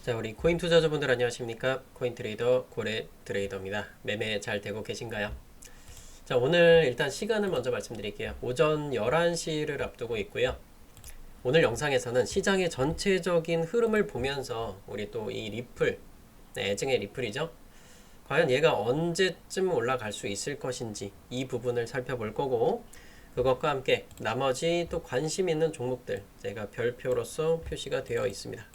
자, 우리 코인 투자자분들 안녕하십니까? 코인 트레이더 고래 트레이더입니다. 매매 잘 되고 계신가요? 자, 오늘 일단 시간을 먼저 말씀드릴게요. 오전 11시를 앞두고 있고요. 오늘 영상에서는 시장의 전체적인 흐름을 보면서 우리 또 이 리플, 애증의 리플이죠. 과연 얘가 언제쯤 올라갈 수 있을 것인지 이 부분을 살펴볼 거고, 그것과 함께 나머지 또 관심 있는 종목들 제가 별표로서 표시가 되어 있습니다.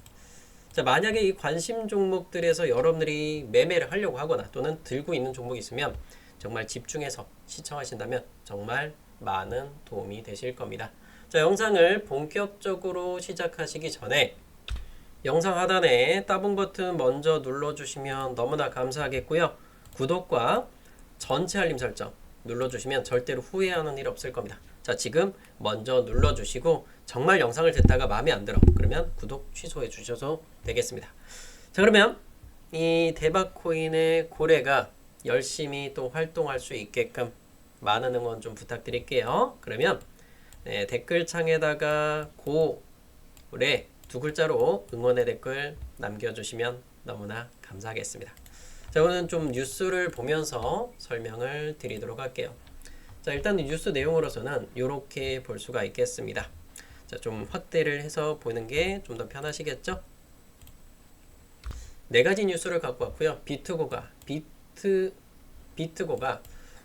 자, 만약에 이 관심 종목들에서 여러분들이 매매를 하려고 하거나 또는 들고 있는 종목이 있으면 정말 집중해서 시청하신다면 정말 많은 도움이 되실 겁니다. 자, 영상을 본격적으로 시작하시기 전에 영상 하단에 따봉 버튼 먼저 눌러주시면 너무나 감사하겠고요. 구독과 전체 알림 설정 눌러주시면 절대로 후회하는 일 없을 겁니다. 자, 지금 먼저 눌러주시고 정말 영상을 듣다가 마음에 안 들어 그러면 구독 취소해 주셔도 되겠습니다. 자, 그러면 이 대박코인의 고래가 열심히 또 활동할 수 있게끔 많은 응원 좀 부탁드릴게요. 그러면 댓글창에다가 고래 두 글자로 응원의 댓글 남겨주시면 너무나 감사하겠습니다. 자, 오늘은 좀 뉴스를 보면서 설명을 드리도록 할게요. 자, 일단 뉴스 내용으로서는 이렇게 볼 수가 있겠습니다. 자, 좀 확대를 해서 보는 게 좀 더 편하시겠죠? 네 가지 뉴스를 갖고 왔고요. 비트고가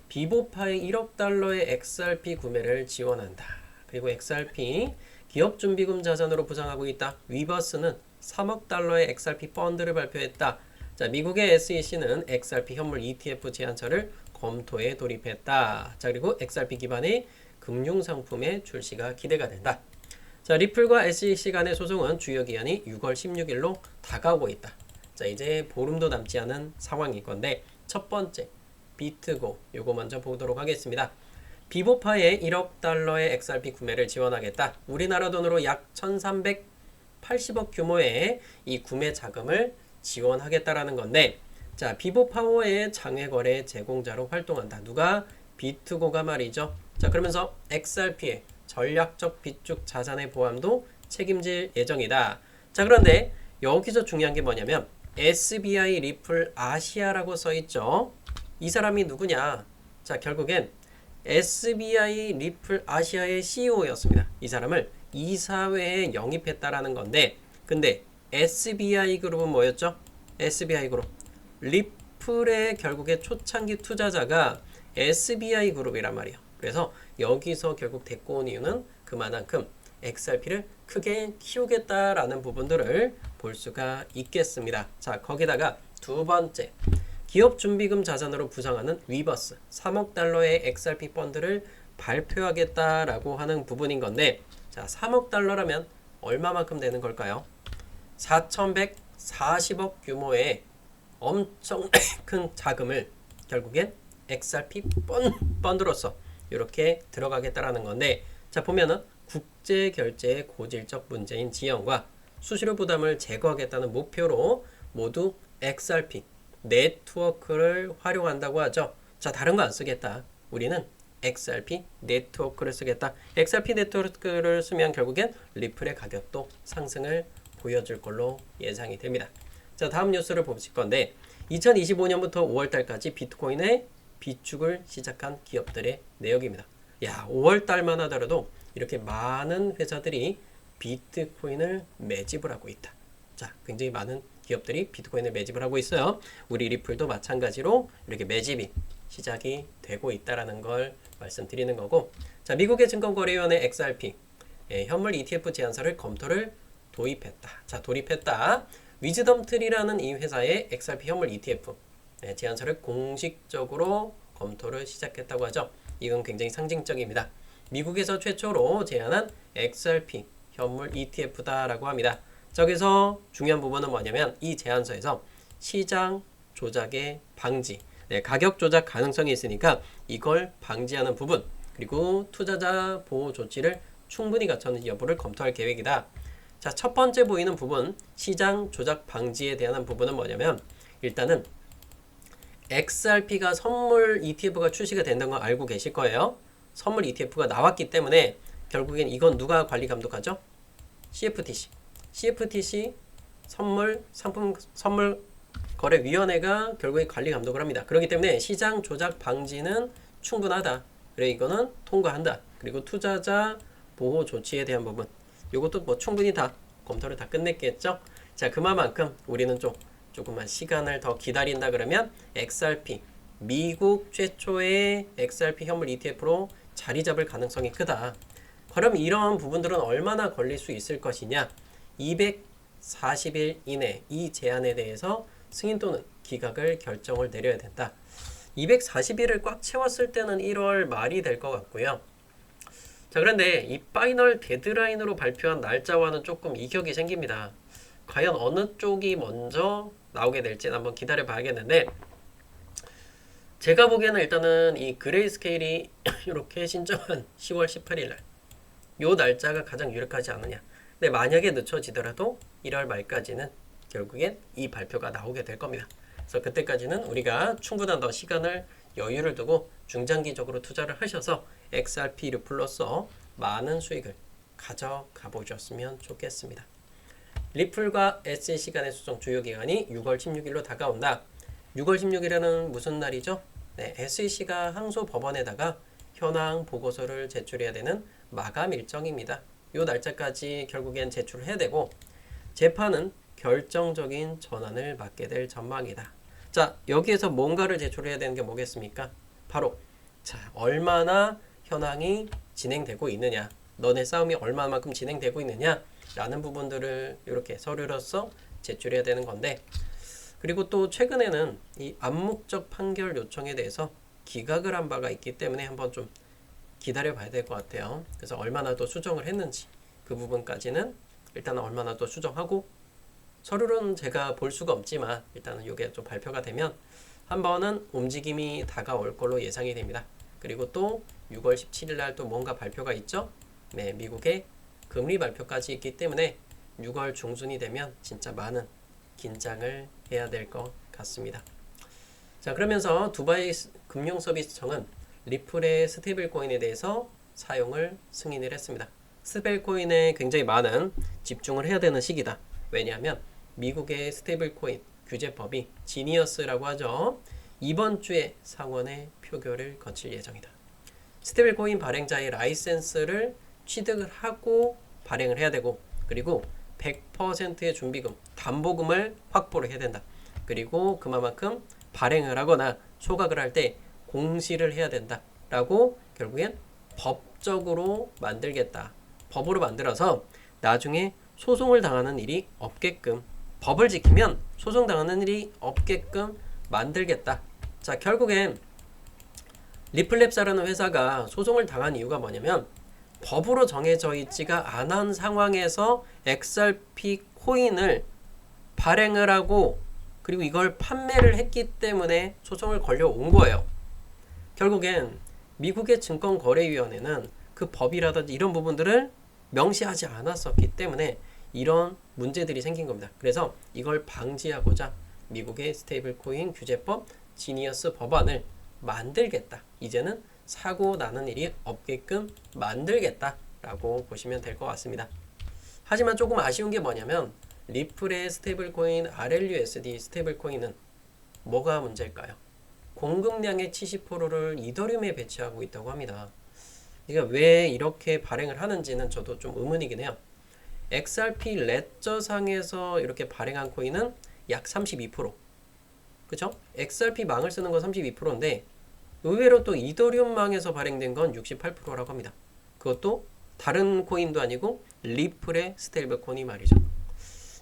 비보파의 1억 달러의 XRP 구매를 지원한다. 그리고 XRP 기업준비금 자산으로 부상하고 있다. 위버스는 3억 달러의 XRP 펀드를 발표했다. 자, 미국의 SEC는 XRP 현물 ETF 제안서를 검토에 돌입했다. 자, 그리고 XRP 기반의 금융상품의 출시가 기대가 된다. 자, 리플과 SEC 간의 소송은 주요 기한이 6월 16일로 다가오고 있다. 자, 이제 보름도 남지 않은 상황일 건데 첫 번째 비트고 요거 먼저 보도록 하겠습니다. 비보파의 1억 달러의 XRP 구매를 지원하겠다. 우리나라 돈으로 약 1380억 규모의 이 구매 자금을 지원하겠다라는 건데, 자, 비보파워의 장외거래 제공자로 활동한다. 누가? 비트고가 말이죠. 자, 그러면서 XRP의 전략적 비축 자산의 보함도 책임질 예정이다. 자, 그런데 여기서 중요한 게 뭐냐면 SBI 리플 아시아라고 써있죠. 이 사람이 누구냐? 자, 결국엔 SBI 리플 아시아의 CEO였습니다. 이 사람을 이사회에 영입했다라는 건데, 근데 SBI 그룹은 뭐였죠? SBI 그룹. 리플의 결국에 초창기 투자자가 SBI 그룹이란 말이에요. 그래서 여기서 결국 데리고 온 이유는 그만큼 XRP를 크게 키우겠다라는 부분들을 볼 수가 있겠습니다. 자, 거기다가 두 번째. 기업 준비금 자산으로 부상하는 위버스 3억 달러의 XRP 펀드를 발표하겠다라고 하는 부분인 건데, 자, 3억 달러라면 얼마만큼 되는 걸까요? 4140억 규모의 엄청 큰 자금을 결국엔 XRP 펀드로서 이렇게 들어가겠다라는 건데, 자, 보면은 국제 결제의 고질적 문제인 지연과 수수료 부담을 제거하겠다는 목표로 모두 XRP 네트워크를 활용한다고 하죠. 자, 다른 거 안 쓰겠다. 우리는 XRP 네트워크를 쓰겠다. XRP 네트워크를 쓰면 결국엔 리플의 가격도 상승을 보여줄 걸로 예상이 됩니다. 자, 다음 뉴스를 보실 건데 2025년부터 5월달까지 비트코인의 비축을 시작한 기업들의 내역입니다. 야, 5월달만 하더라도 이렇게 많은 회사들이 비트코인을 매집을 하고 있다. 자, 굉장히 많은 기업들이 비트코인을 매집을 하고 있어요. 우리 리플도 마찬가지로 이렇게 매집이 시작이 되고 있다라는 걸 말씀드리는 거고, 자, 미국의 증권거래위원회 XRP 현물 ETF 제안서를 검토를 도입했다. 자, 돌입했다. 위즈덤트리라는 이 회사의 XRP 현물 ETF 제안서를 공식적으로 검토를 시작했다고 하죠. 이건 굉장히 상징적입니다. 미국에서 최초로 제안한 XRP 현물 ETF다라고 합니다. 저기서 중요한 부분은 뭐냐면 이 제안서에서 시장 조작의 방지, 가격 조작 가능성이 있으니까 이걸 방지하는 부분, 그리고 투자자 보호 조치를 충분히 갖췄는지 여부를 검토할 계획이다. 자, 첫 번째 보이는 부분, 시장 조작 방지에 대한 부분은 뭐냐면 일단은 XRP가 선물 ETF가 출시가 된다는 거 알고 계실 거예요. 선물 ETF가 나왔기 때문에 결국엔 이건 누가 관리 감독하죠? CFTC 선물 거래위원회가 결국에 관리 감독을 합니다. 그렇기 때문에 시장 조작 방지는 충분하다. 그래 이거는 통과한다. 그리고 투자자 보호 조치에 대한 부분 이것도 뭐 충분히 다 검토를 다 끝냈겠죠. 자 그만큼 우리는 조금만 시간을 더 기다린다 그러면 XRP 미국 최초의 XRP 현물 ETF로 자리 잡을 가능성이 크다. 그럼 이런 부분들은 얼마나 걸릴 수 있을 것이냐? 240일 이내 이 제한에 대해서 승인 또는 기각을 결정을 내려야 된다. 240일을 꽉 채웠을 때는 1월 말이 될 것 같고요. 자 그런데 이 파이널 데드라인으로 발표한 날짜와는 조금 이격이 생깁니다. 과연 어느 쪽이 먼저 나오게 될지는 한번 기다려 봐야겠는데 제가 보기에는 일단은 이 그레이스케일이 이렇게 신청한 10월 18일 날 요 날짜가 가장 유력하지 않느냐. 근데 만약에 늦춰지더라도 1월 말까지는 결국엔 이 발표가 나오게 될 겁니다. 그래서 그때까지는 우리가 충분한 더 시간을 여유를 두고 중장기적으로 투자를 하셔서 XRP를 불러서 많은 수익을 가져가 보셨으면 좋겠습니다. 리플과 SEC 간의 소송 주요 기간이 6월 16일로 다가온다. 6월 16일에는 무슨 날이죠? 네, SEC가 항소 법원에다가 현황 보고서를 제출해야 되는 마감 일정입니다. 이 날짜까지 결국엔 제출해야 되고 재판은 결정적인 전환을 맞게 될 전망이다. 자, 여기에서 뭔가를 제출해야 되는 게 뭐겠습니까? 바로 자, 얼마나 현황이 진행되고 있느냐, 너네 싸움이 얼마만큼 진행되고 있느냐 라는 부분들을 이렇게 서류로서 제출해야 되는 건데 그리고 또 최근에는 이 암묵적 판결 요청에 대해서 기각을 한 바가 있기 때문에 한번 좀 기다려 봐야 될 것 같아요. 그래서 얼마나 더 수정을 했는지 그 부분까지는 일단은 얼마나 더 수정하고 서류는 제가 볼 수가 없지만 일단은 이게 좀 발표가 되면 한 번은 움직임이 다가올 걸로 예상이 됩니다. 그리고 또 6월 17일 날 또 뭔가 발표가 있죠. 네, 미국의 금리 발표까지 있기 때문에 6월 중순이 되면 진짜 많은 긴장을 해야 될 것 같습니다. 자 그러면서 두바이 금융서비스청은 리플의 스테이블 코인에 대해서 사용을 승인을 했습니다. 스테이블 코인에 굉장히 많은 집중을 해야 되는 시기다. 왜냐하면 미국의 스테이블 코인 규제법이 지니어스라고 하죠. 이번 주에 상원의 표결을 거칠 예정이다. 스테이블 코인 발행자의 라이센스를 취득을 하고 발행을 해야 되고 그리고 100%의 준비금, 담보금을 확보를 해야 된다. 그리고 그만큼 발행을 하거나 소각을 할 때 공시를 해야 된다. 라고 결국엔 법적으로 만들겠다. 법으로 만들어서 나중에 소송을 당하는 일이 없게끔 법을 지키면 소송당하는 일이 없게끔 만들겠다. 자 결국엔 리플랩사라는 회사가 소송을 당한 이유가 뭐냐면 법으로 정해져 있지가 않은 상황에서 XRP 코인을 발행을 하고 그리고 이걸 판매를 했기 때문에 소송을 걸려온 거예요. 결국엔 미국의 증권거래위원회는 그 법이라든지 이런 부분들을 명시하지 않았었기 때문에 이런 문제들이 생긴 겁니다. 그래서 이걸 방지하고자 미국의 스테이블 코인 규제법 지니어스 법안을 만들겠다. 이제는 사고 나는 일이 없게끔 만들겠다라고 보시면 될 것 같습니다. 하지만 조금 아쉬운 게 뭐냐면 리플의 스테이블 코인 RLUSD 스테이블 코인은 뭐가 문제일까요? 공급량의 70%를 이더리움에 배치하고 있다고 합니다. 그러니까 왜 이렇게 발행을 하는지는 저도 좀 의문이긴 해요. XRP 레저상에서 이렇게 발행한 코인은 약 32%. 그쵸? XRP 망을 쓰는 건 32%인데 의외로 또 이더리움 망에서 발행된 건 68%라고 합니다. 그것도 다른 코인도 아니고 리플의 스테이블 코인이 말이죠.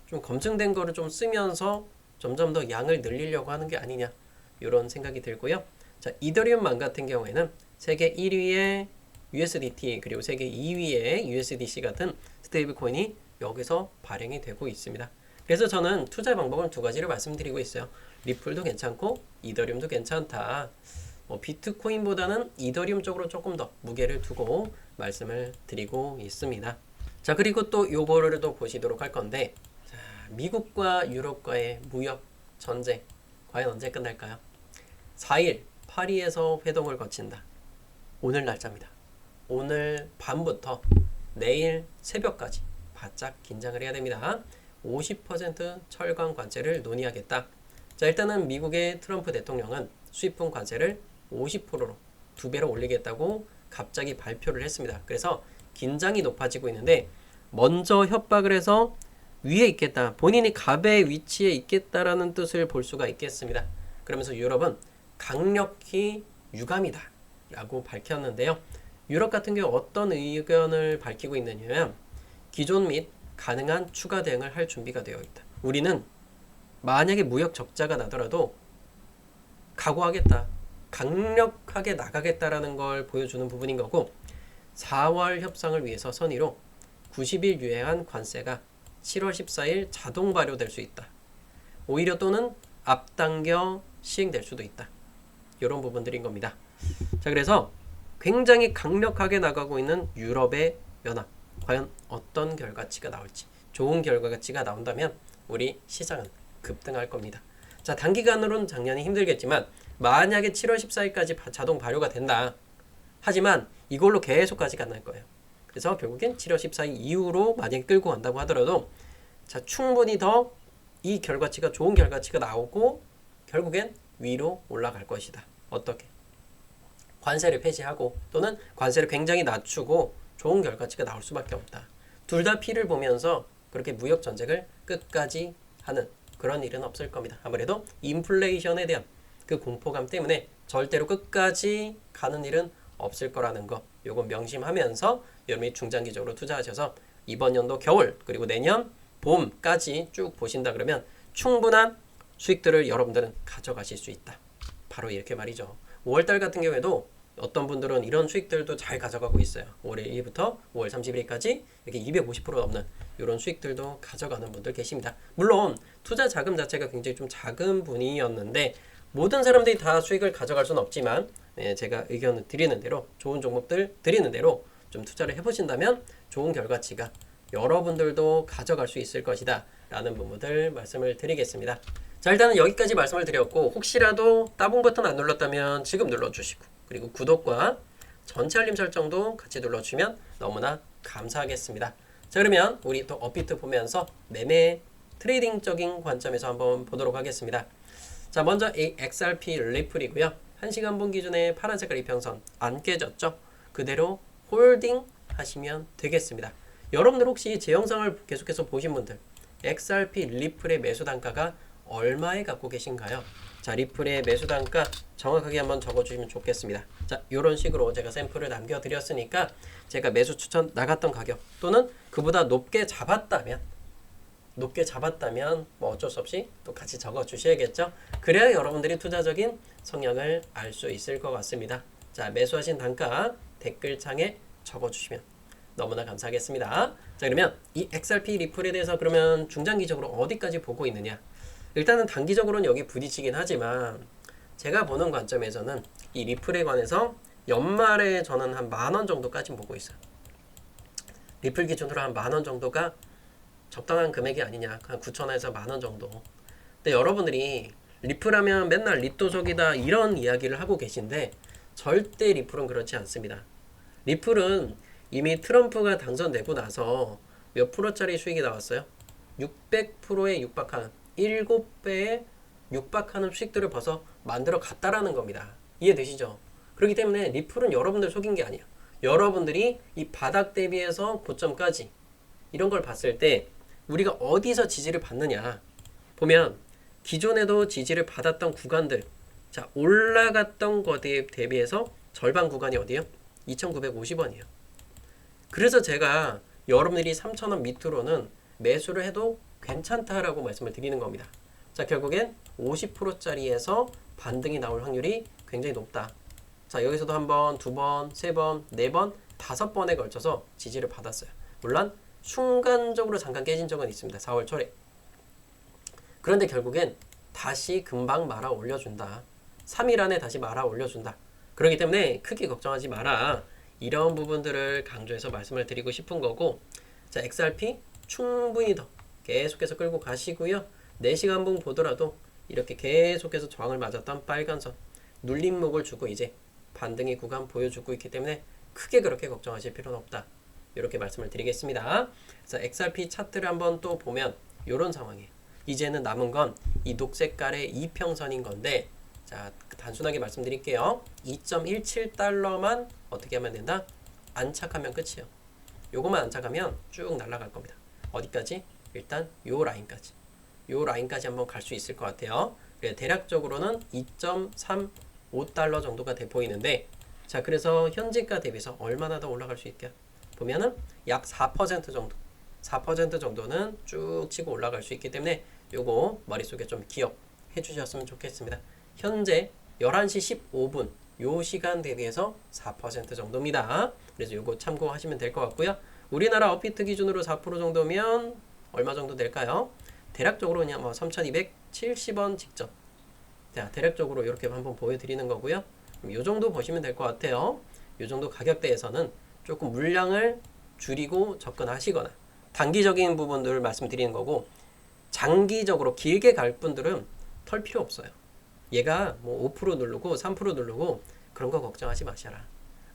좀 검증된 거를 좀 쓰면서 점점 더 양을 늘리려고 하는 게 아니냐 이런 생각이 들고요. 자, 이더리움 망 같은 경우에는 세계 1위의 USDT 그리고 세계 2위의 USDC 같은 스테이블 코인이 여기서 발행이 되고 있습니다. 그래서 저는 투자 방법은 두 가지를 말씀드리고 있어요. 리플도 괜찮고 이더리움도 괜찮다. 비트코인보다는 이더리움 쪽으로 조금 더 무게를 두고 말씀을 드리고 있습니다. 자 그리고 또 요거를 또 보시도록 할 건데 자, 미국과 유럽과의 무역 전쟁 과연 언제 끝날까요? 4일 파리에서 회동을 거친다. 오늘 날짜입니다. 오늘 밤부터 내일 새벽까지 바짝 긴장을 해야 됩니다. 50% 철강 관세를 논의하겠다. 자, 일단은 미국의 트럼프 대통령은 수입품 관세를 50%로 2배로 올리겠다고 갑자기 발표를 했습니다. 그래서 긴장이 높아지고 있는데 먼저 협박을 해서 위에 있겠다. 본인이 갑의 위치에 있겠다라는 뜻을 볼 수가 있겠습니다. 그러면서 유럽은 강력히 유감이다 라고 밝혔는데요. 유럽 같은 경우 어떤 의견을 밝히고 있느냐면 기존 및 가능한 추가 대응을 할 준비가 되어 있다. 우리는 만약에 무역 적자가 나더라도 각오하겠다. 강력하게 나가겠다라는 걸 보여주는 부분인 거고 4월 협상을 위해서 선의로 90일 유예한 관세가 7월 14일 자동 발효될 수 있다. 오히려 또는 앞당겨 시행될 수도 있다. 이런 부분들인 겁니다. 자, 그래서 굉장히 강력하게 나가고 있는 유럽의 연합. 과연 어떤 결과치가 나올지. 좋은 결과치가 나온다면 우리 시장은 급등할 겁니다. 자, 단기간으로는 작년이 힘들겠지만 만약에 7월 14일까지 자동 발효가 된다. 하지만 이걸로 계속 가지가 않을 거예요. 그래서 결국엔 7월 14일 이후로 만약에 끌고 간다고 하더라도 자, 충분히 더 이 결과치가 좋은 결과치가 나오고 결국엔 위로 올라갈 것이다. 어떻게? 관세를 폐지하고 또는 관세를 굉장히 낮추고 좋은 결과치가 나올 수밖에 없다. 둘 다 피를 보면서 그렇게 무역 전쟁을 끝까지 하는 그런 일은 없을 겁니다. 아무래도 인플레이션에 대한 그 공포감 때문에 절대로 끝까지 가는 일은 없을 거라는 거 요건 명심하면서 여러분이 중장기적으로 투자하셔서 이번 연도 겨울 그리고 내년 봄까지 쭉 보신다 그러면 충분한 수익들을 여러분들은 가져가실 수 있다. 바로 이렇게 말이죠. 5월달 같은 경우에도 어떤 분들은 이런 수익들도 잘 가져가고 있어요. 5월 1일부터 5월 30일까지 이렇게 250% 넘는 이런 수익들도 가져가는 분들 계십니다. 물론 투자 자금 자체가 굉장히 좀 작은 분이었는데 모든 사람들이 다 수익을 가져갈 수는 없지만 제가 의견을 드리는 대로 좋은 종목들 드리는 대로 좀 투자를 해보신다면 좋은 결과치가 여러분들도 가져갈 수 있을 것이다 라는 부분들 말씀을 드리겠습니다. 자, 일단은 여기까지 말씀을 드렸고 혹시라도 따봉 버튼 안 눌렀다면 지금 눌러주시고 그리고 구독과 전체 알림 설정도 같이 눌러주시면 너무나 감사하겠습니다. 자, 그러면 우리 또 업비트 보면서 매매 트레이딩적인 관점에서 한번 보도록 하겠습니다. 자, 먼저 이 XRP 리플이고요. 1시간 분 기준에 파란 색깔 이평선 안 깨졌죠? 그대로 홀딩 하시면 되겠습니다. 여러분들 혹시 제 영상을 계속해서 보신 분들 XRP 리플의 매수 단가가 얼마에 갖고 계신가요? 자, 리플의 매수 단가 정확하게 한번 적어주시면 좋겠습니다. 자, 이런 식으로 제가 샘플을 남겨드렸으니까 제가 매수 추천 나갔던 가격 또는 그보다 높게 잡았다면 뭐 어쩔 수 없이 또 같이 적어주셔야겠죠. 그래야 여러분들이 투자적인 성향을 알 수 있을 것 같습니다. 자, 매수하신 단가 댓글창에 적어주시면 너무나 감사하겠습니다. 자, 그러면 이 XRP 리플에 대해서 그러면 중장기적으로 어디까지 보고 있느냐? 일단은 단기적으로는 여기 부딪히긴 하지만 제가 보는 관점에서는 이 리플에 관해서 연말에 저는 한 10,000원 정도까지 보고 있어요. 리플 기준으로 한 10,000원 정도가 적당한 금액이 아니냐. 한 9,000원에서 10,000원 정도. 근데 여러분들이 리플하면 맨날 리또속이다 이런 이야기를 하고 계신데 절대 리플은 그렇지 않습니다. 리플은 이미 트럼프가 당선되고 나서 몇 프로짜리 수익이 나왔어요? 600%에 육박하는 7배에 육박하는 수익들을 벌써 만들어 갔다라는 겁니다. 이해되시죠? 그렇기 때문에 리플은 여러분들 속인 게 아니에요. 여러분들이 이 바닥 대비해서 고점까지 이런 걸 봤을 때 우리가 어디서 지지를 받느냐 보면 기존에도 지지를 받았던 구간들 자 올라갔던 거에 대비해서 절반 구간이 어디요? 2,950원이에요. 그래서 제가 여러분들이 3,000원 밑으로는 매수를 해도 괜찮다라고 말씀을 드리는 겁니다. 자, 결국엔 50%짜리에서 반등이 나올 확률이 굉장히 높다. 자, 여기서도 한 번, 두 번, 세 번, 네 번, 5번에 걸쳐서 지지를 받았어요. 물론 순간적으로 잠깐 깨진 적은 있습니다. 4월 초에. 그런데 결국엔 다시 금방 말아 올려준다. 3일 안에 다시 말아 올려준다. 그렇기 때문에 크게 걱정하지 마라. 이런 부분들을 강조해서 말씀을 드리고 싶은 거고 자, XRP 충분히 더 계속해서 끌고 가시고요. 4시간 분 보더라도 이렇게 계속해서 저항을 맞았던 빨간선 눌림목을 주고 이제 반등의 구간 보여주고 있기 때문에 크게 그렇게 걱정하실 필요는 없다. 이렇게 말씀을 드리겠습니다. 자, XRP 차트를 한번 또 보면 요런 상황이에요. 이제는 남은 건 이 녹색깔의 이평선인 건데, 자, 단순하게 말씀드릴게요. 2.17달러만 어떻게 하면 된다? 안착하면 끝이에요. 요것만 안착하면 쭉 날아갈 겁니다. 어디까지? 일단 요 라인까지. 요 라인까지 한번 갈 수 있을 것 같아요. 대략적으로는 2.35달러 정도가 돼 보이는데, 자, 그래서 현재가 대비해서 얼마나 더 올라갈 수 있게? 보면은 약 4% 정도. 4% 정도는 쭉 치고 올라갈 수 있기 때문에 요거 머릿속에 좀 기억해 주셨으면 좋겠습니다. 현재 11시 15분 요 시간 대비해서 4% 정도입니다. 그래서 요거 참고하시면 될 것 같고요. 우리나라 업비트 기준으로 4% 정도면 얼마 정도 될까요? 대략적으로 그냥 뭐 3,270원 직전. 자, 대략적으로 이렇게 한번 보여드리는 거고요. 요 정도 보시면 될 것 같아요. 요 정도 가격대에서는 조금 물량을 줄이고 접근하시거나 단기적인 부분들을 말씀드리는 거고, 장기적으로 길게 갈 분들은 털 필요 없어요. 얘가 뭐 5% 누르고 3% 누르고 그런 거 걱정하지 마셔라.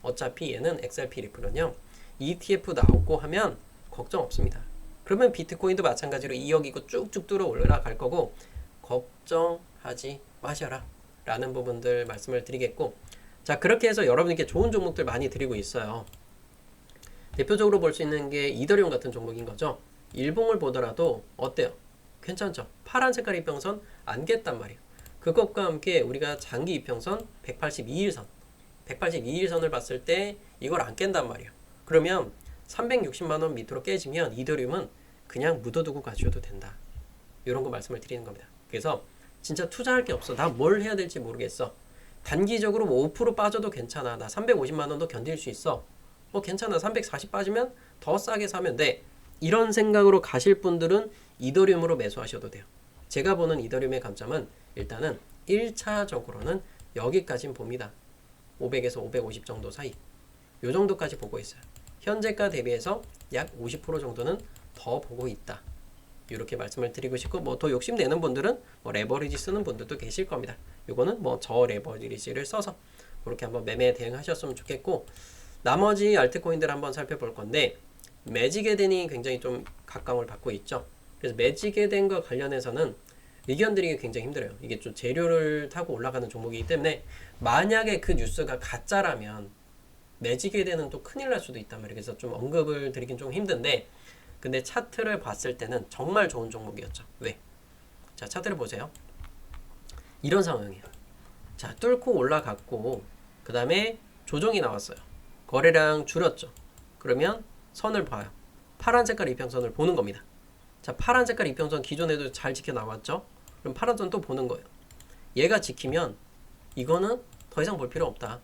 어차피 얘는 XRP 리플은요, ETF 나오고 하면 걱정 없습니다. 그러면 비트코인도 마찬가지로 2억이고 쭉쭉 뚫어 올라갈 거고 걱정하지 마셔라 라는 부분들 말씀을 드리겠고, 자, 그렇게 해서 여러분께 좋은 종목들 많이 드리고 있어요. 대표적으로 볼 수 있는 게 이더리움 같은 종목인 거죠. 일봉을 보더라도 어때요? 괜찮죠? 파란 색깔 이평선 안 깼단 말이에요. 그것과 함께 우리가 장기 이평선 182일선 182일선을 봤을 때 이걸 안 깬단 말이에요. 그러면 360만원 밑으로 깨지면 이더리움은 그냥 묻어두고 가셔도 된다. 이런 거 말씀을 드리는 겁니다. 그래서 진짜 투자할 게 없어. 나 뭘 해야 될지 모르겠어. 단기적으로 뭐 5% 빠져도 괜찮아. 나 350만원도 견딜 수 있어. 뭐 괜찮아. 340 빠지면 더 싸게 사면 돼. 이런 생각으로 가실 분들은 이더리움으로 매수하셔도 돼요. 제가 보는 이더리움의 감점은 일단은 1차적으로는 여기까지는 봅니다. 500에서 550 정도 사이. 요 정도까지 보고 있어요. 현재가 대비해서 약 50% 정도는 더 보고 있다. 이렇게 말씀을 드리고 싶고, 뭐 더 욕심내는 분들은 뭐 레버리지 쓰는 분들도 계실 겁니다. 요거는 뭐 저 레버리지를 써서 그렇게 한번 매매 대응하셨으면 좋겠고, 나머지 알트코인들 한번 살펴볼 건데, 매직에덴이 굉장히 좀 각광을 받고 있죠. 그래서 매직에덴과 관련해서는 의견드리기 굉장히 힘들어요. 이게 좀 재료를 타고 올라가는 종목이기 때문에 만약에 그 뉴스가 가짜라면 매직에덴은 또 큰일 날 수도 있단 말이에요. 그래서 좀 언급을 드리긴 좀 힘든데, 근데 차트를 봤을 때는 정말 좋은 종목이었죠. 왜? 자, 차트를 보세요. 이런 상황이에요. 자, 뚫고 올라갔고 그 다음에 조정이 나왔어요. 거래량 줄였죠. 그러면 선을 봐요. 파란 색깔 이평선을 보는 겁니다. 자, 파란 색깔 이평선 기존에도 잘 지켜 나왔죠. 그럼 파란 선 또 보는 거예요. 얘가 지키면 이거는 더 이상 볼 필요 없다.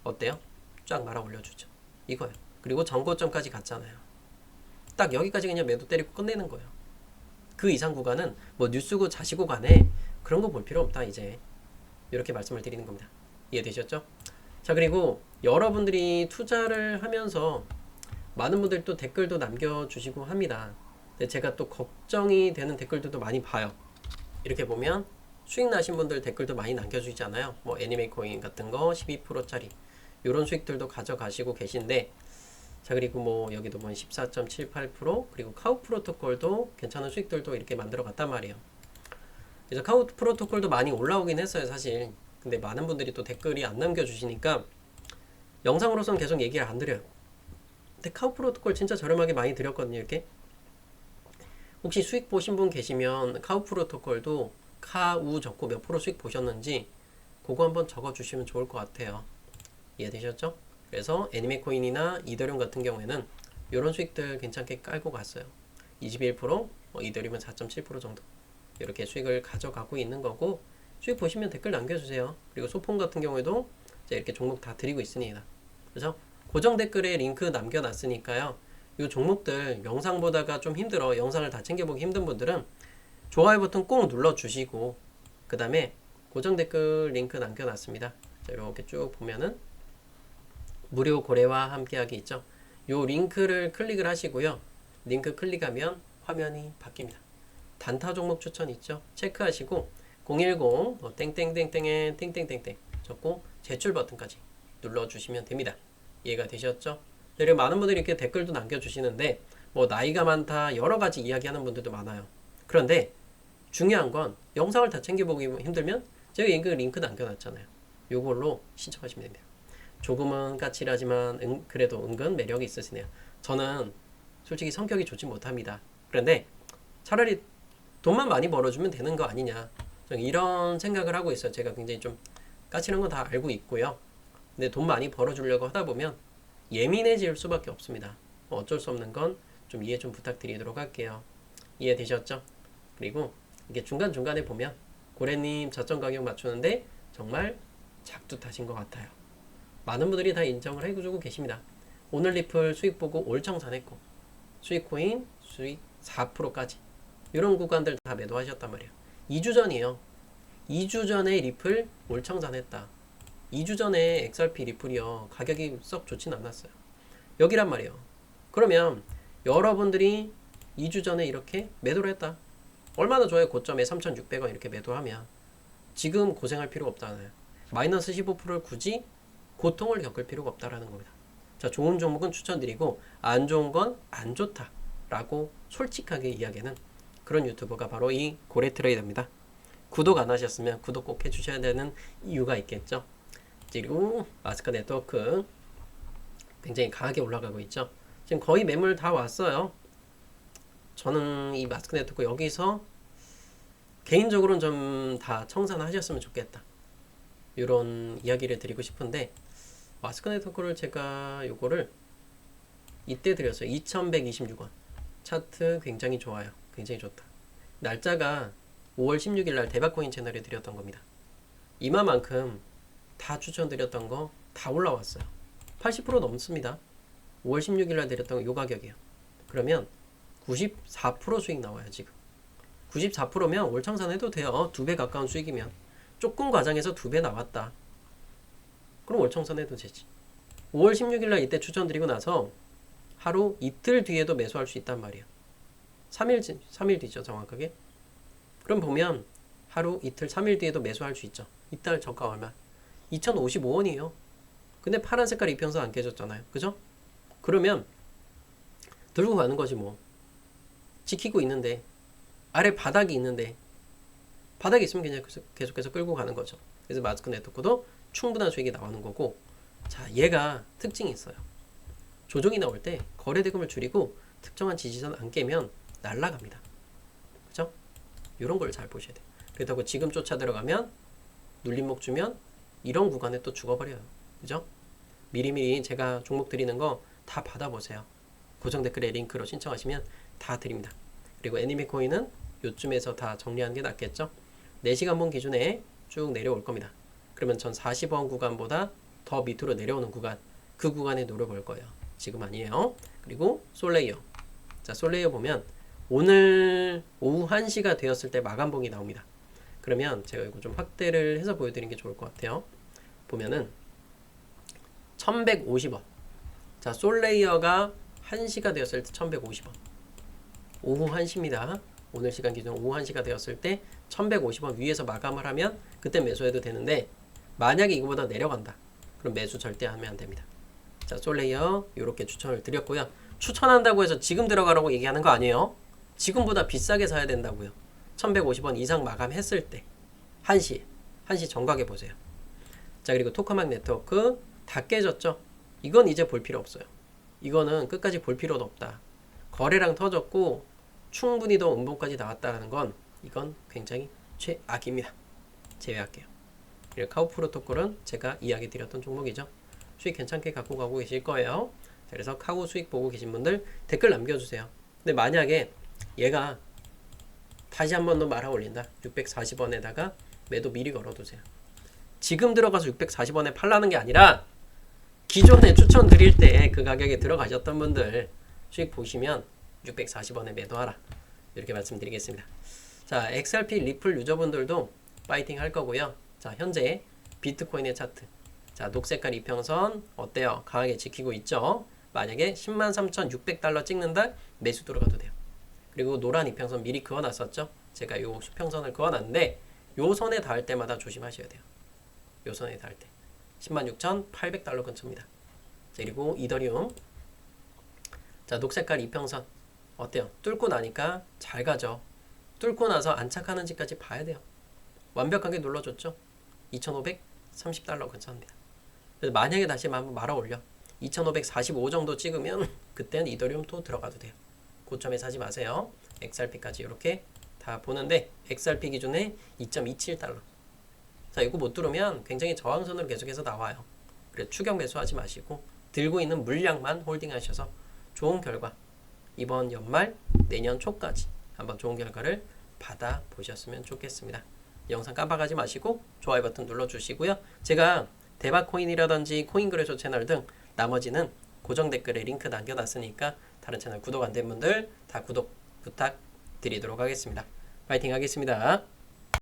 어때요? 쫙 말아 올려주죠. 이거예요. 그리고 전고점까지 갔잖아요. 딱 여기까지 그냥 매도 때리고 끝내는 거예요. 그 이상 구간은 뭐 뉴스고 자시고 간에 그런 거 볼 필요 없다 이제. 이렇게 말씀을 드리는 겁니다. 이해되셨죠? 자, 그리고 여러분들이 투자를 하면서 많은 분들이 또 댓글도 남겨주시고 합니다. 근데 제가 또 걱정이 되는 댓글들도 많이 봐요. 이렇게 보면 수익 나신 분들 댓글도 많이 남겨주시잖아요. 뭐 애니메이코인 같은 거 12%짜리 이런 수익들도 가져가시고 계신데, 자, 그리고 뭐 여기도 보면 14.78% 그리고 카우 프로토콜도 괜찮은 수익들도 이렇게 만들어 갔단 말이에요. 그래서 카우 프로토콜도 많이 올라오긴 했어요 사실. 근데 많은 분들이 또 댓글이 안 남겨주시니까 영상으로서는 계속 얘기를 안 드려요. 근데 카우 프로토콜 진짜 저렴하게 많이 드렸거든요. 이렇게 혹시 수익 보신 분 계시면 카우 프로토콜도 카우 적고 몇 프로 수익 보셨는지 그거 한번 적어주시면 좋을 것 같아요. 이해되셨죠? 그래서 애니메코인이나 이더리움 같은 경우에는 이런 수익들 괜찮게 깔고 갔어요. 21%, 이더리움은 4.7% 정도 이렇게 수익을 가져가고 있는 거고, 수익 보시면 댓글 남겨주세요. 그리고 소폰 같은 경우에도 이렇게 종목 다 드리고 있습니다. 그래서 고정 댓글에 링크 남겨놨으니까요. 이 종목들 영상 보다가 좀 힘들어, 영상을 다 챙겨보기 힘든 분들은 좋아요 버튼 꼭 눌러주시고, 그 다음에 고정 댓글 링크 남겨놨습니다. 자, 이렇게 쭉 보면은 무료 고래와 함께하기 있죠. 요 링크를 클릭을 하시고요. 링크 클릭하면 화면이 바뀝니다. 단타 종목 추천 있죠. 체크하시고 010 땡땡땡땡에 땡땡땡땡 적고 제출 버튼까지 눌러주시면 됩니다. 이해가 되셨죠? 그리고 많은 분들이 이렇게 댓글도 남겨주시는데 뭐 나이가 많다 여러가지 이야기하는 분들도 많아요. 그런데 중요한 건 영상을 다 챙겨보기 힘들면 제가 여기 링크 남겨놨잖아요. 요걸로 신청하시면 됩니다. 조금은 까칠하지만 그래도 은근 매력이 있으시네요. 저는 솔직히 성격이 좋지 못합니다. 그런데 차라리 돈만 많이 벌어주면 되는 거 아니냐, 저는 이런 생각을 하고 있어요. 제가 굉장히 좀 까칠한 건 다 알고 있고요. 근데 돈 많이 벌어주려고 하다 보면 예민해질 수밖에 없습니다. 어쩔 수 없는 건 좀 이해 좀 부탁드리도록 할게요. 이해되셨죠? 그리고 이게 중간중간에 보면 고래님 저점 가격 맞추는데 정말 작두타신 것 같아요. 많은 분들이 다 인정을 해주고 계십니다. 오늘 리플 수익 보고 올청산했고 수익 코인 수익 4%까지 이런 구간들 다 매도하셨단 말이에요. 2주 전이에요. 2주 전에 리플 올청산했다. 2주 전에 XRP 리플이요, 가격이 썩 좋진 않았어요. 여기란 말이에요. 그러면 여러분들이 2주 전에 이렇게 매도를 했다. 얼마나 좋아요. 고점에 3,600원 이렇게 매도하면 지금 고생할 필요가 없잖아요. 마이너스 15%를 굳이 고통을 겪을 필요가 없다라는 겁니다. 자, 좋은 종목은 추천드리고 안 좋은 건 안 좋다라고 솔직하게 이야기하는 그런 유튜버가 바로 이 고래트레이더입니다. 구독 안 하셨으면 구독 꼭 해주셔야 되는 이유가 있겠죠. 그리고 마스크 네트워크 굉장히 강하게 올라가고 있죠. 지금 거의 매물 다 왔어요. 저는 이 마스크 네트워크 여기서 개인적으로는 좀 다 청산하셨으면 좋겠다, 이런 이야기를 드리고 싶은데, 마스크 네트워크를 제가 요거를 이때 드렸어요. 2126원 차트 굉장히 좋아요. 굉장히 좋다. 날짜가 5월 16일 날 대박코인 채널에 드렸던 겁니다. 이마만큼 다 추천드렸던 거 다 올라왔어요. 80% 넘습니다. 5월 16일 날 드렸던 거 요 가격이에요. 그러면 94% 수익 나와요. 지금 94%면 올청산해도 돼요. 2배 가까운 수익이면. 조금 과장해서 2배 나왔다, 그럼 올청산해도 되지. 5월 16일 날 이때 추천드리고 나서 하루 이틀 뒤에도 매수할 수 있단 말이에요. 3일 뒤죠 정확하게. 그럼 보면 하루 이틀 3일 뒤에도 매수할 수 있죠. 이달 저가 얼마? 2055원이에요. 근데 파란 색깔 이평선 안 깨졌잖아요. 그죠? 그러면 들고 가는 거지 뭐. 지키고 있는데, 아래 바닥이 있는데, 바닥이 있으면 그냥 계속해서 끌고 가는 거죠. 그래서 마스크 네트워크도 충분한 수익이 나오는 거고, 자, 얘가 특징이 있어요. 조정이 나올 때 거래대금을 줄이고 특정한 지지선 안 깨면 날라갑니다. 그죠? 이런 걸 잘 보셔야 돼요. 그렇다고 지금 쫓아 들어가면 눌림목 주면 이런 구간에 또 죽어버려요. 그죠? 미리미리 제가 종목 드리는 거 다 받아보세요. 고정 댓글에 링크로 신청하시면 다 드립니다. 그리고 애니메 코인은 요쯤에서 다 정리하는 게 낫겠죠? 4시간봉 기준에 쭉 내려올 겁니다. 그러면 전 40원 구간보다 더 밑으로 내려오는 구간, 그 구간에 노려볼 거예요. 지금 아니에요. 그리고 솔레이어. 자, 솔레이어 보면 오늘 오후 1시가 되었을 때 마감봉이 나옵니다. 그러면 제가 이거 좀 확대를 해서 보여드리는 게 좋을 것 같아요. 보면은 1150원. 자, 솔레이어가 1시가 되었을 때 1150원. 오후 1시입니다. 오늘 시간 기준 오후 1시가 되었을 때 1150원 위에서 마감을 하면 그때 매수해도 되는데, 만약에 이거보다 내려간다, 그럼 매수 절대 하면 안 됩니다. 자, 솔레이어 이렇게 추천을 드렸고요. 추천한다고 해서 지금 들어가라고 얘기하는 거 아니에요. 지금보다 비싸게 사야 된다고요. 1150원 이상 마감했을 때 1시 정각에 보세요. 자, 그리고 토카막 네트워크 다 깨졌죠. 이건 이제 볼 필요 없어요. 이거는 끝까지 볼 필요도 없다. 거래량 터졌고 충분히 더 음봉까지 나왔다는 건 이건 굉장히 최악입니다. 제외할게요. 그리고 카우 프로토콜은 제가 이야기 드렸던 종목이죠. 수익 괜찮게 갖고 가고 계실 거예요. 그래서 카우 수익 보고 계신 분들 댓글 남겨주세요. 근데 만약에 얘가 다시 한 번 더 말아 올린다, 640원에다가 매도 미리 걸어두세요. 지금 들어가서 640원에 팔라는 게 아니라 기존에 추천 드릴 때 그 가격에 들어가셨던 분들 수익 보시면 640원에 매도하라, 이렇게 말씀드리겠습니다. 자, XRP 리플 유저분들도 파이팅 할 거고요. 자, 현재 비트코인의 차트. 자, 녹색깔 이평선 어때요? 강하게 지키고 있죠? 만약에 103,600달러 찍는다, 매수 들어가도 돼요. 그리고 노란 이평선 미리 그어놨었죠? 제가 요 수평선을 그어놨는데 요 선에 닿을 때마다 조심하셔야 돼요. 요 선에 닿을 때 106,800달러 근처입니다. 자, 그리고 이더리움. 자, 녹색깔 이평선 어때요? 뚫고 나니까 잘 가죠. 뚫고 나서 안착하는지까지 봐야 돼요. 완벽하게 눌러줬죠. 2,530달러 근처입니다. 그래서 만약에 다시 한번 말아 올려 2,545 정도 찍으면 그때는 이더리움 또 들어가도 돼요. 고점에 사지 마세요. XRP까지 이렇게 다 보는데 XRP 기준에 2.27달러. 자, 이거 못 뚫으면 굉장히 저항선으로 계속해서 나와요. 그래서 추격 매수하지 마시고 들고 있는 물량만 홀딩하셔서 좋은 결과 이번 연말 내년 초까지 한번 좋은 결과를 받아 보셨으면 좋겠습니다. 영상 깜빡하지 마시고 좋아요 버튼 눌러주시고요. 제가 대박코인이라든지 코인그레소 채널 등 나머지는 고정 댓글에 링크 남겨놨으니까 다른 채널 구독 안 된 분들 다 구독 부탁드리도록 하겠습니다. 파이팅 하겠습니다.